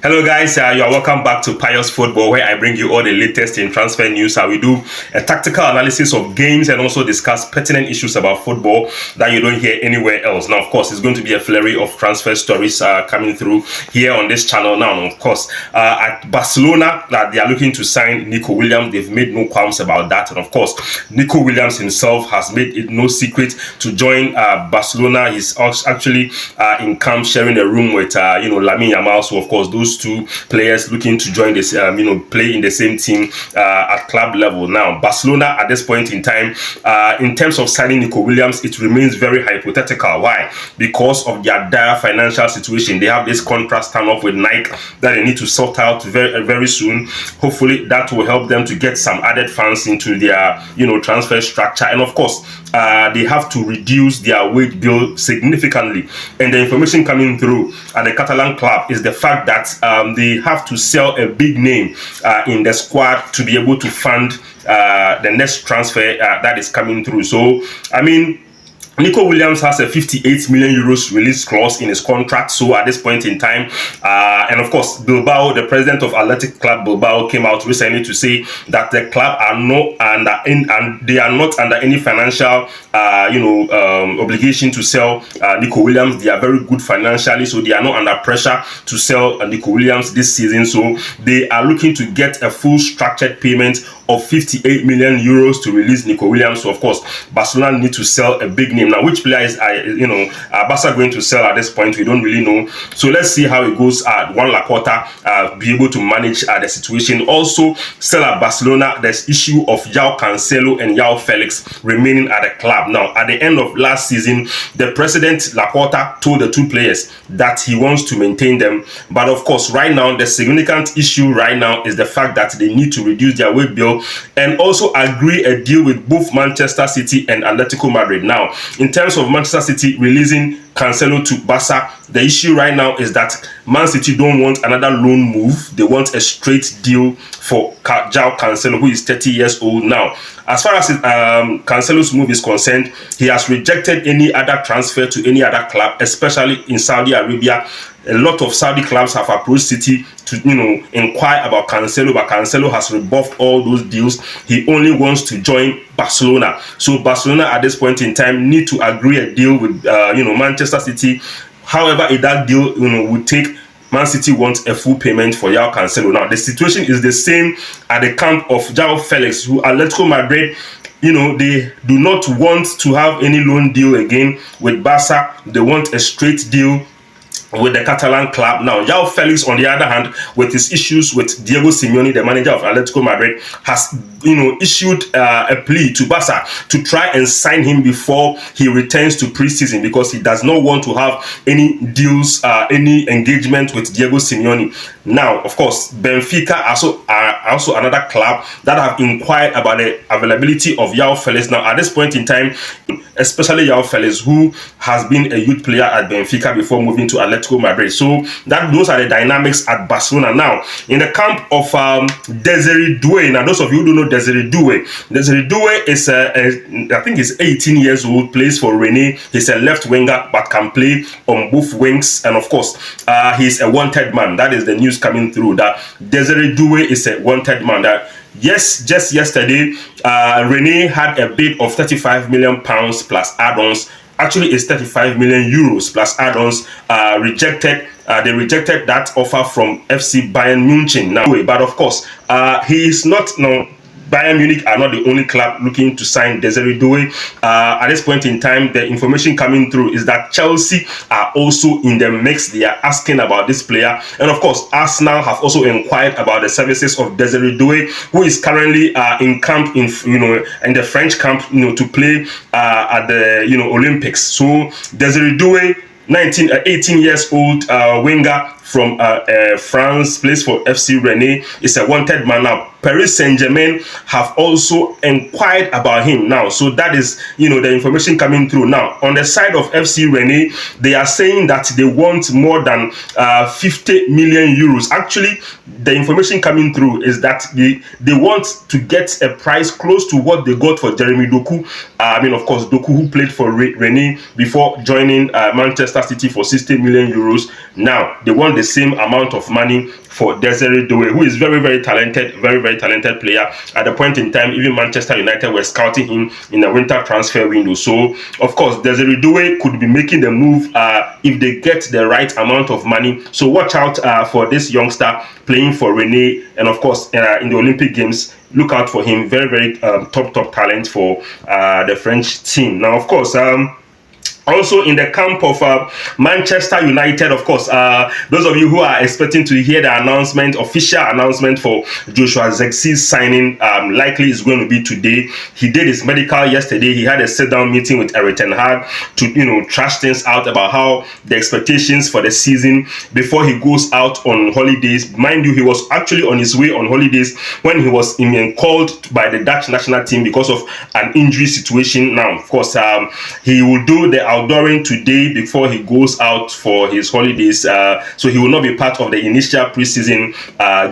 Hello guys, you are welcome back to Pious Football, where I bring you all the latest in transfer news. We do a tactical analysis of games and also discuss pertinent issues about football that you don't hear anywhere else. Now, of course, it's going to be a flurry of transfer stories coming through here on this channel now. And of course, at Barcelona, they are looking to sign Nico Williams. They've made no qualms about that. And of course, Nico Williams himself has made it no secret to join Barcelona. He's actually in camp sharing a room with, Lamine Yamal. So, of course, those two players looking to join this, play in the same team at club level. Now, Barcelona at this point in time, in terms of signing Nico Williams, it remains very hypothetical. Why? Because of their dire financial situation. They have this contract standoff with Nike that they need to sort out very, very soon. Hopefully, that will help them to get some added funds into their, transfer structure. And of course, they have to reduce their wage bill significantly. And the information coming through at the Catalan club is the fact that they have to sell a big name in the squad to be able to fund the next transfer that is coming through. So, Nico Williams has a 58 million euros release clause in his contract. So at this point in time, and of course, Bilbao, the president of Athletic Club Bilbao, came out recently to say that the club are not under any financial, obligation to sell Nico Williams. They are very good financially, so they are not under pressure to sell Nico Williams this season. So they are looking to get a full structured payment of 58 million euros to release Nico Williams. So of course, Barcelona need to sell a big name. Now, which player is Barca going to sell at this point? We don't really know. So let's see how it goes. Juan Laporta be able to manage the situation. Also, still at Barcelona, there's issue of João Cancelo and João Felix remaining at the club. Now, at the end of last season, the president Laporta told the two players that he wants to maintain them. But of course, right now, the significant issue right now is the fact that they need to reduce their wage bill and also agree a deal with both Manchester City and Atletico Madrid. Now, in terms of Manchester City releasing Cancelo to Barca, the issue right now is that Man City don't want another loan move. They want a straight deal for João Cancelo, who is 30 years old now. As far as Cancelo's move is concerned, he has rejected any other transfer to any other club, especially in Saudi Arabia. A lot of Saudi clubs have approached City to, inquire about Cancelo, but Cancelo has rebuffed all those deals. He only wants to join Barcelona. So Barcelona at this point in time need to agree a deal with, Manchester City. However, if that deal, would take, Man City wants a full payment for João Cancelo. Now, the situation is the same at the camp of João Felix, who Atletico Madrid, they do not want to have any loan deal again with Barca. They want a straight deal with the Catalan club. Now, João Felix, on the other hand, with his issues with Diego Simeone, the manager of Atletico Madrid, has issued a plea to Barca to try and sign him before he returns to preseason, because he does not want to have any deals, any engagement with Diego Simeone. Now, of course, Benfica are also another club that have inquired about the availability of João Felix. Now, at this point in time, especially João Felix, who has been a youth player at Benfica before moving to Atletico Madrid. So those are the dynamics at Barcelona. Now, in the camp of Desiree Doué. Now, those of you who don't know Desiree Doué is I think he's 18 years old, plays for Rennes. He's a left winger but can play on both wings, and of course, he's a wanted man. That is the news coming through, that Desiree Doué is a wanted man. That yes, just yesterday, Rennes had a bid of 35 million pounds plus add-ons. Actually, it's 35 million euros plus add-ons. They rejected that offer from FC Bayern Munich. Now, but of course, he is not Bayern Munich are not the only club looking to sign Desiree Doué. At this point in time, the information coming through is that Chelsea are also in the mix. They are asking about this player, and of course, Arsenal have also inquired about the services of Desiree Doué, who is currently in camp in the French camp, to play at the Olympics. So Desiree Doué, 18 years old winger from France, plays for FC Rennes, is a wanted man now. Paris Saint-Germain have also inquired about him now. So that is, the information coming through. Now, on the side of FC Rennes, they are saying that they want more than 50 million euros. Actually, the information coming through is that they want to get a price close to what they got for Jeremy Doku. Of course, Doku, who played for Rennes before joining Manchester City for 60 million euros. Now, they want want the same amount of money for Desiree Doué, who is very, very talented, very talented player. At the point in time, even Manchester United were scouting him in the winter transfer window. So, of course, Desiree Doué could be making the move if they get the right amount of money. So watch out for this youngster playing for Rennes, and of course, in the Olympic Games. Look out for him. Very top talent for the French team. Now, of course, also in the camp of Manchester United, of course, those of you who are expecting to hear the official announcement for Joshua Zirkzee's signing, likely is going to be today. He did his medical yesterday. He had a sit-down meeting with Erik ten Hag to, trash things out about how the expectations for the season before he goes out on holidays. Mind you, he was actually on his way on holidays when he was called by the Dutch national team because of an injury situation. Now, of course, he will do the outdooring today before he goes out for his holidays, so he will not be part of the initial preseason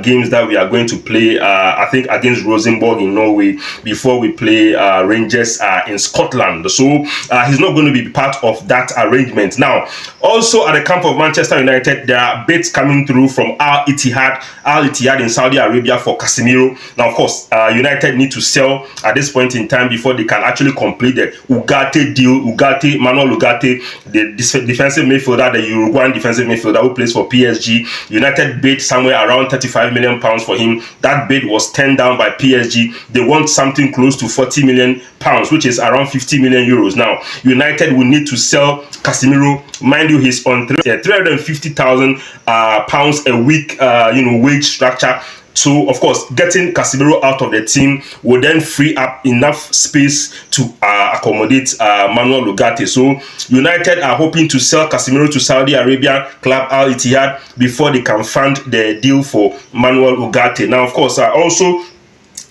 games that we are going to play, I think against Rosenborg in Norway before we play Rangers in Scotland. So he's not going to be part of that arrangement. Now, also at the camp of Manchester United, there are bids coming through from Al Ittihad in Saudi Arabia for Casemiro. Now, of course, United need to sell at this point in time before they can actually complete the Ugarte deal. Manuel Ugarte, the defensive midfielder, the Uruguayan defensive midfielder who plays for PSG. United bid somewhere around £35 million for him. That bid was turned down by PSG. They want something close to £40 million, which is around 50 million euros. Now, United will need to sell Casemiro. Mind you, he's on £350,000 a week, wage structure. So, of course, getting Casemiro out of the team will then free up enough space to accommodate Manuel Ugarte. So, United are hoping to sell Casemiro to Saudi Arabian club Al Ittihad before they can fund the deal for Manuel Ugarte. Now, of course, also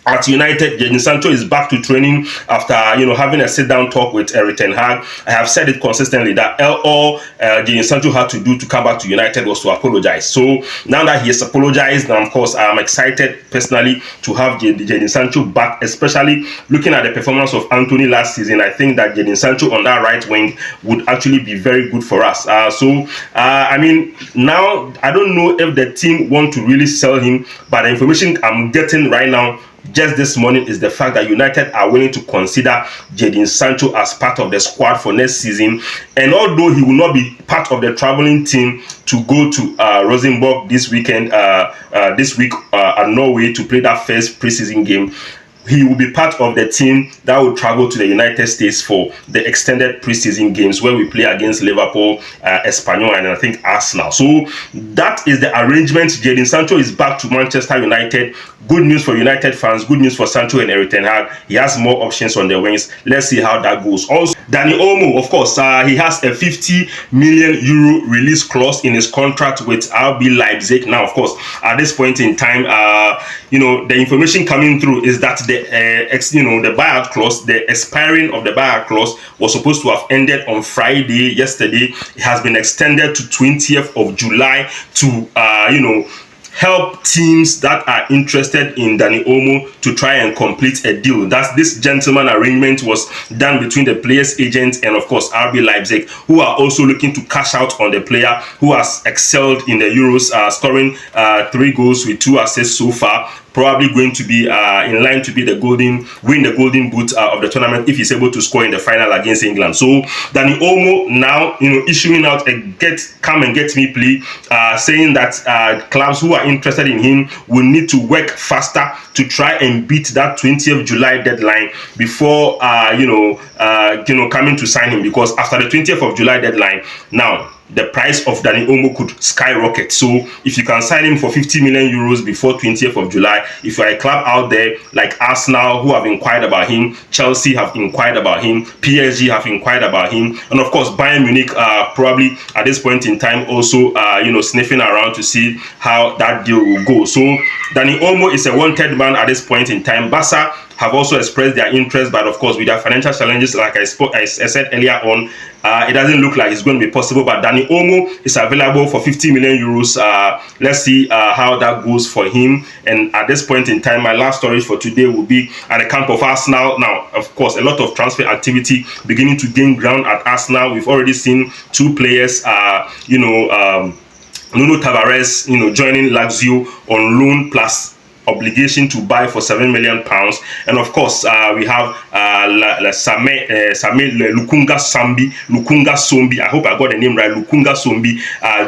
at United, Jadon Sancho is back to training after having a sit-down talk with Erik ten Hag. I have said it consistently that all Jadon Sancho had to do to come back to United was to apologize. So now that he has apologized, now of course I'm excited personally to have Jadon Sancho back, especially looking at the performance of Anthony last season. I think that Jadon Sancho on that right wing would actually be very good for us. I mean, now I don't know if the team want to really sell him, but the information I'm getting right now just this morning is the fact that United are willing to consider Jadon Sancho as part of the squad for next season. And although he will not be part of the traveling team to go to Rosenborg this weekend, this week at Norway to play that first preseason game, he will be part of the team that will travel to the United States for the extended preseason games where we play against Liverpool, Espanyol, and I think Arsenal. So that is the arrangement. Jadon Sancho is back to Manchester United. Good news for United fans. Good news for Sancho and Erik ten Hag. He has more options on the wings. Let's see how that goes. Also, Dani Olmo, of course, he has a 50 million euro release clause in his contract with RB Leipzig. Now, of course, at this point in time, the information coming through is that the buyout clause, the expiring of the buyout clause was supposed to have ended on Friday, yesterday. It has been extended to 20th of July to, help teams that are interested in Dani Olmo to try and complete a deal. This gentleman arrangement was done between the player's agent and, of course, RB Leipzig, who are also looking to cash out on the player who has excelled in the Euros, scoring 3 goals with 2 assists so far. Probably going to be in line to be win the golden boot of the tournament if he's able to score in the final against England. So Dani Olmo now issuing out a come and get me plea, saying that clubs who are interested in him will need to work faster to try and beat that 20th July deadline before coming to sign him, because after the 20th of July deadline, now the price of Dani Olmo could skyrocket. So if you can sign him for 50 million euros before 20th of July, if you're a club out there like Arsenal who have inquired about him, Chelsea have inquired about him, PSG have inquired about him, and of course Bayern Munich probably at this point in time also sniffing around to see how that deal will go. So Dani Olmo is a wanted man at this point in time. Barca have also expressed their interest, but of course with their financial challenges, like I said earlier on, it doesn't look like it's going to be possible. But Dani Olmo is available for 50 million euros. Let's see how that goes for him. And at this point in time, my last story for today will be at the camp of Arsenal. Now, of course, a lot of transfer activity beginning to gain ground at Arsenal. We've already seen 2 players, Nuno Tavares, joining Lazio on loan plus obligation to buy for £7 million, and of course we have Same Lukunga Sombi. I hope I got the name right. Lukunga Sombi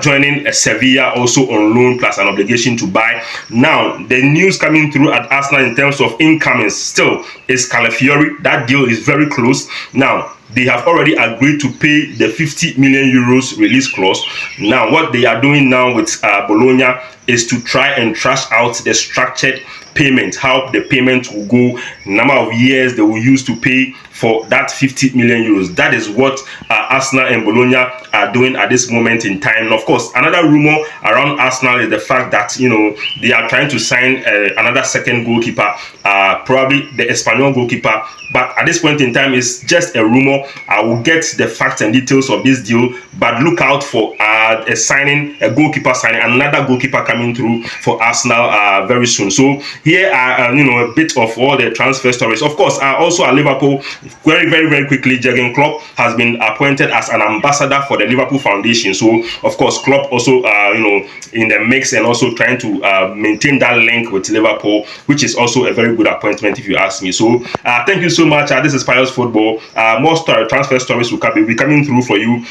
joining Sevilla also on loan plus an obligation to buy. Now the news coming through at Arsenal in terms of incomings still is Calafiori. That deal is very close now. They have already agreed to pay the 50 million euros release clause. Now, what they are doing now with Bologna is to try and trash out the structured payment, how the payment will go, number of years they will use to pay for that 50 million euros. That is what Arsenal and Bologna are doing at this moment in time. And of course, another rumor around Arsenal is the fact that they are trying to sign another second goalkeeper, probably the Espanyol goalkeeper. But at this point in time, it's just a rumor. I will get the facts and details of this deal, but look out for a goalkeeper signing, another goalkeeper coming through for Arsenal very soon. So here are a bit of all the transfer stories. Of course, also at Liverpool, very, very, very quickly, Jurgen Klopp has been appointed as an ambassador for the Liverpool Foundation. So of course, Klopp also in the mix and also trying to maintain that link with Liverpool, which is also a very good appointment if you ask me. So thank you so much. This is Pious Football. More transfer stories will be coming through for you.